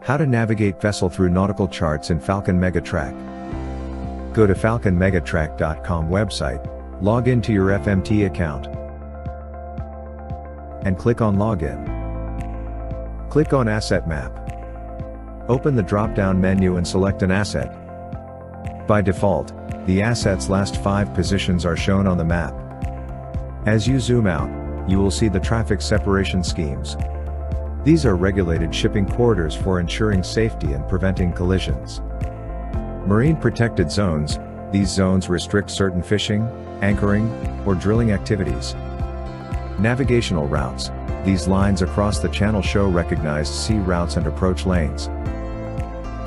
How to navigate vessel through nautical charts in Falcon Mega Track. Go to falconmegatrack.com website, log into your FMT account, and click on Login. Click on Asset Map. Open the drop-down menu and select an asset. By default, the asset's last 5 positions are shown on the map. As you zoom out, you will see the traffic separation schemes. These are regulated shipping corridors for ensuring safety and preventing collisions. Marine protected zones, these zones restrict certain fishing, anchoring, or drilling activities. Navigational routes, these lines across the channel show recognized sea routes and approach lanes.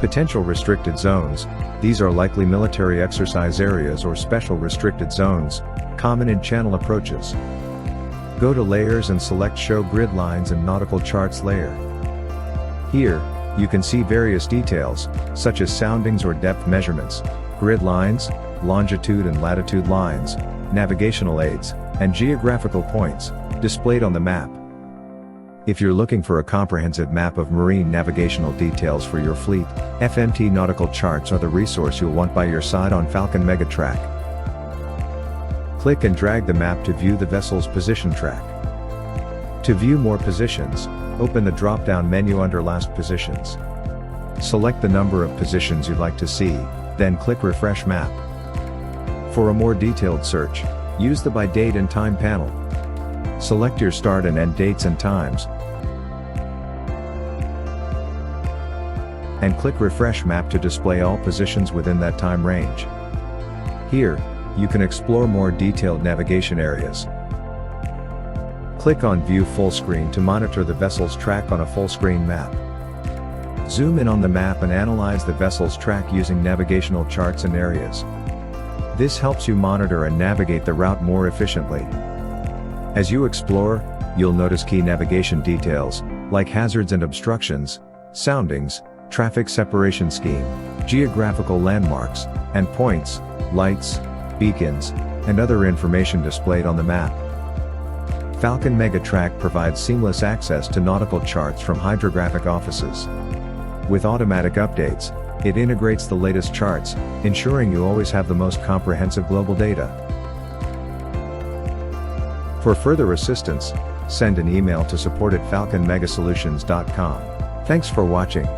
Potential restricted zones, these are likely military exercise areas or special restricted zones, common in channel approaches. Go to Layers and select Show Grid Lines and Nautical Charts layer. Here, you can see various details, such as soundings or depth measurements, grid lines, longitude and latitude lines, navigational aids, and geographical points, displayed on the map. If you're looking for a comprehensive map of marine navigational details for your fleet, FMT Nautical Charts are the resource you'll want by your side on Falcon Mega Track. Click and drag the map to view the vessel's position track. To view more positions, open the drop-down menu under Last Positions. Select the number of positions you'd like to see, then click Refresh Map. For a more detailed search, use the By Date and Time panel. Select your start and end dates and times, and click Refresh Map to display all positions within that time range. Here, you can explore more detailed navigation areas. Click on View Full Screen to monitor the vessel's track on a full-screen map. Zoom in on the map and analyze the vessel's track using navigational charts and areas. This helps you monitor and navigate the route more efficiently. As you explore, you'll notice key navigation details, like hazards and obstructions, soundings, traffic separation scheme, geographical landmarks, and points, lights, beacons, and other information displayed on the map. Falcon Mega Track provides seamless access to nautical charts from hydrographic offices. With automatic updates, it integrates the latest charts, ensuring you always have the most comprehensive global data. For further assistance, send an email to support@falconmegasolutions.com. Thanks for watching.